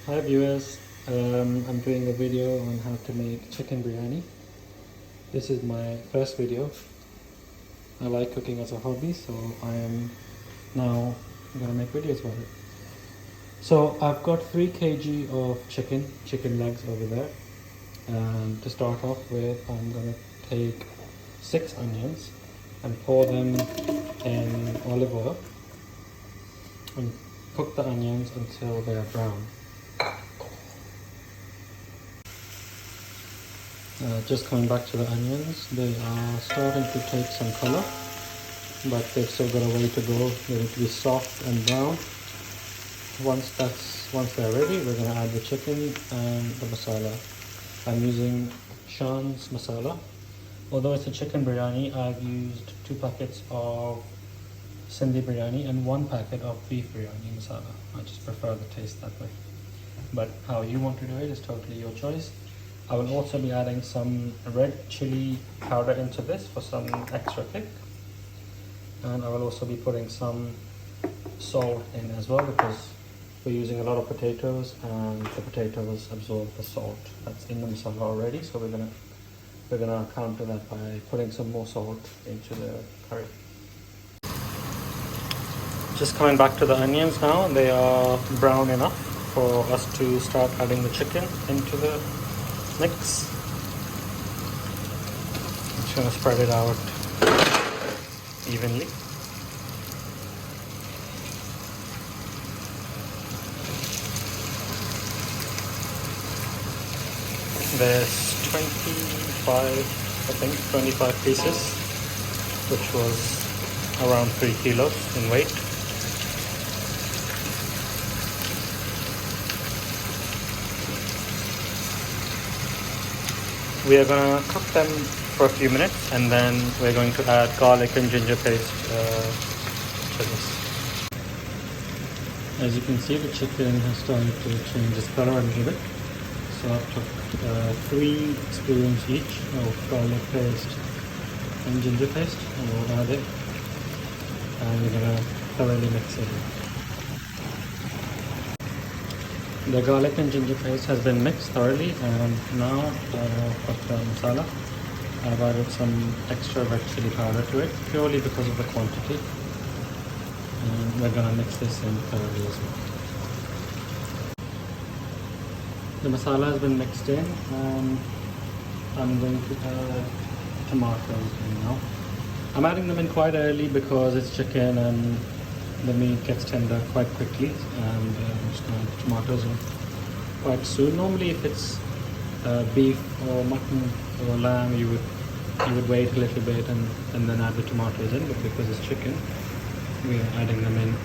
Hi viewers, I'm doing a video on how to make chicken biryani. This is my first video. I like cooking as a hobby, so I am now gonna make videos about it. So I've got 3 kg of chicken legs over there. And to start off with, I'm gonna take 6 onions and pour them in olive oil and cook the onions until they are brown. Just coming back to the onions, they are starting to take some color, but they've still got a way to go. They need to be soft and brown. Once they're ready, we're going to add the chicken and the masala. I'm using Shan's masala. Although it's a chicken biryani, I've used 2 packets of Sindhi biryani and 1 packet of beef biryani masala. I just prefer the taste that way. But how you want to do it is totally your choice. I will also be adding some red chili powder into this for some extra kick. And I will also be putting some salt in as well because we're using a lot of potatoes and the potatoes absorb the salt that's in the masala already. So we're gonna counter that by putting some more salt into the curry. Just coming back to the onions now, they are brown enough for us to start adding the chicken into the mix. I'm just going to spread it out evenly. There's 25 pieces, which was around 3 kilos in weight. We are going to cook them for a few minutes and then we're going to add garlic and ginger paste to this. As you can see, the chicken has started to change its color a little bit. So I took 3 spoons each of garlic paste and ginger paste and we'll add it. And we're going to thoroughly mix it. The garlic and ginger paste has been mixed thoroughly, and now for the masala, I've added some extra red chili powder to it, purely because of the quantity. And we're gonna mix this in thoroughly as well. The masala has been mixed in, and I'm going to add tomatoes in now. I'm adding them in quite early because it's chicken and the meat gets tender quite quickly, and I'm just going to add tomatoes in quite soon. Normally if it's beef or mutton or lamb, you would wait a little bit and then add the tomatoes in, but because it's chicken, we are adding them in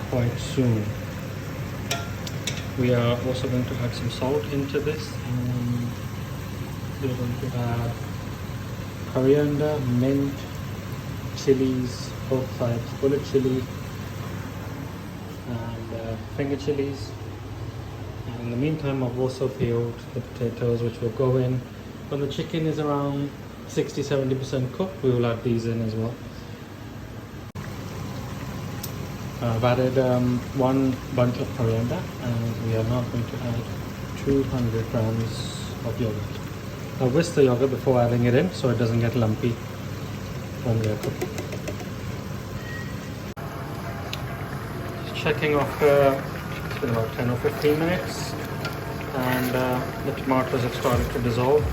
quite soon. We are also going to add some salt into this, and we're going to add coriander, mint, chilies, both types, bullet chili and finger chilies. And in the meantime, I've also peeled the potatoes, which will go in when the chicken is around 60-70% cooked. We will add these in as well. I've added 1 bunch of coriander, and we are now going to add 200 grams of yogurt. I'll whisk the yogurt before adding it in so it doesn't get lumpy when we are cooking. Checking off, it's been about 10 or 15 minutes, and the tomatoes have started to dissolve.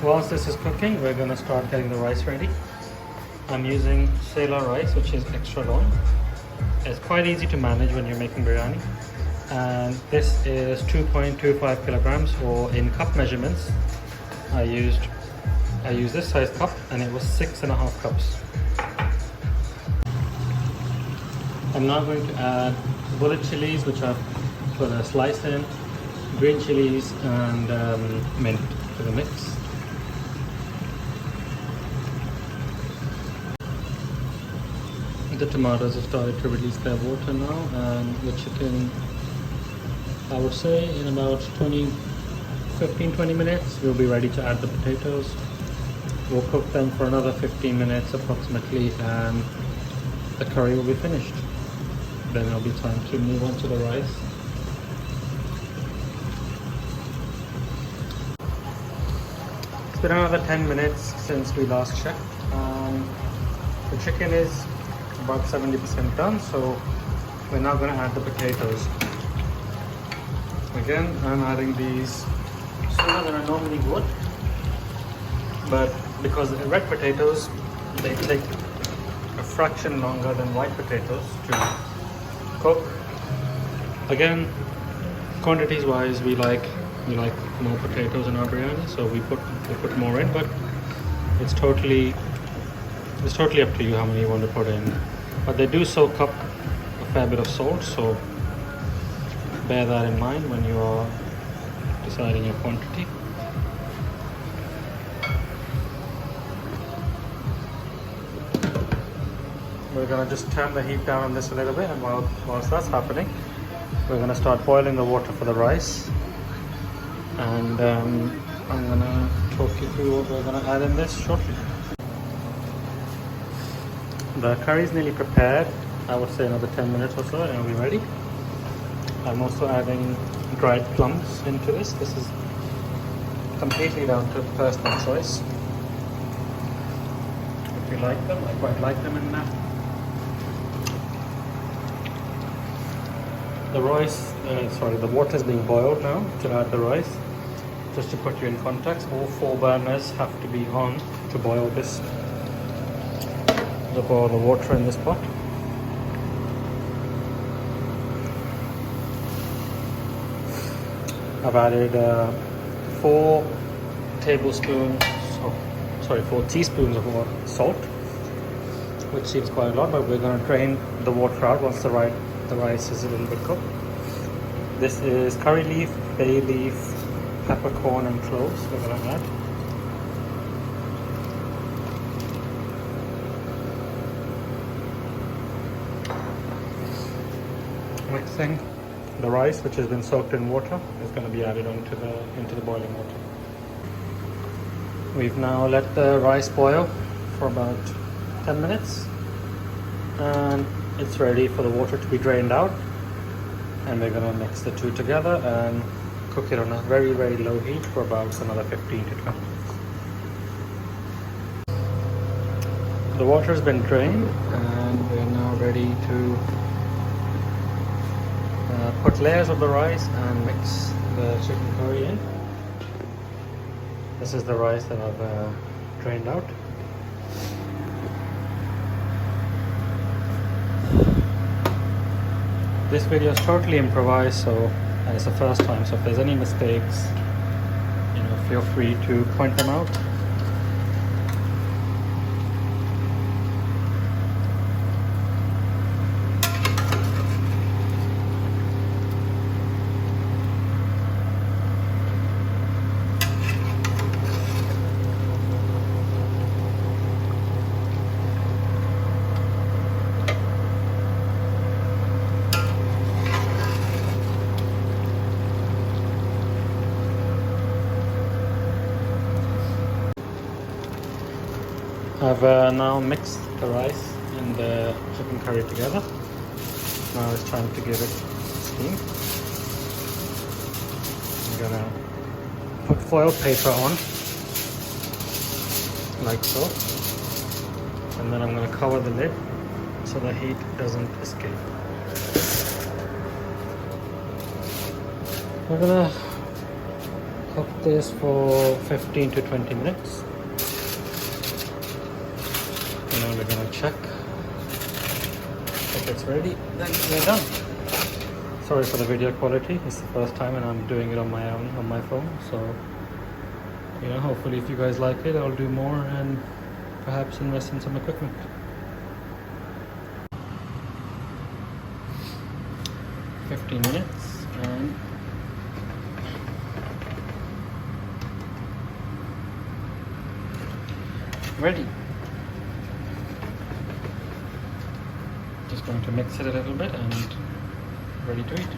Whilst this is cooking, we're going to start getting the rice ready. I'm using Sella rice, which is extra long. It's quite easy to manage when you're making biryani. And this is 2.25 kilograms, or in cup measurements, I used this size cup, and it was 6.5 cups. I'm now going to add bullet chilies, which I've put a slice in, green chilies, and mint to the mix. The tomatoes have started to release their water now, and the chicken, I would say in about 15-20 minutes we'll be ready to add the potatoes. We'll cook them for another 15 minutes approximately, and the curry will be finished. Then it'll be time to move on to the rice. It's been another 10 minutes since we last checked. The chicken is about 70% done, so we're now going to add the potatoes. Again, I'm adding these sooner than I normally would, but because they're red potatoes, they take a fraction longer than white potatoes to cook. Again, quantities wise, we like more potatoes in our biryani, so we put more in, but it's totally up to you how many you want to put in. But they do soak up a fair bit of salt, so bear that in mind when you are deciding your quantity. We're going to just turn the heat down on this a little bit, and whilst that's happening, we're going to start boiling the water for the rice. And I'm going to talk you through what we're going to add in this shortly. The curry is nearly prepared. I would say another 10 minutes or so and it'll be ready. I'm also adding dried plums into this. This is completely down to personal choice. If you like them, I quite like them in that. The water is being boiled now to add the rice. Just to put you in context, all 4 burners have to be on to boil the water in this pot. I've added 4 teaspoons of salt, which seems quite a lot, but we're going to drain the water out once the rice is a little bit cooked. This is curry leaf, bay leaf, peppercorn and cloves we're going to add. Mixing the rice, which has been soaked in water, is going to be added into the boiling water. We've now let the rice boil for about 10 minutes and it's ready for the water to be drained out, and we're going to mix the two together and cook it on a very, very low heat for about another 15 to 20 minutes. The water has been drained and we're now ready to put layers of the rice and mix the chicken curry in. This is the rice that I've drained out. This video is totally improvised, and it's the first time, so if there's any mistakes, feel free to point them out. I've now mixed the rice and the chicken curry together. Now it's time to give it steam. I'm gonna put foil paper on, like so, and then I'm gonna cover the lid so the heat doesn't escape. We're gonna cook this for 15 to 20 minutes. Now we're gonna check if it's ready, then we're done. Sorry for the video quality, it's the first time and I'm doing it on my own, on my phone, so hopefully if you guys like it, I'll do more and perhaps invest in some equipment. "15 minutes and ready. Just going to mix it a little bit and ready to eat.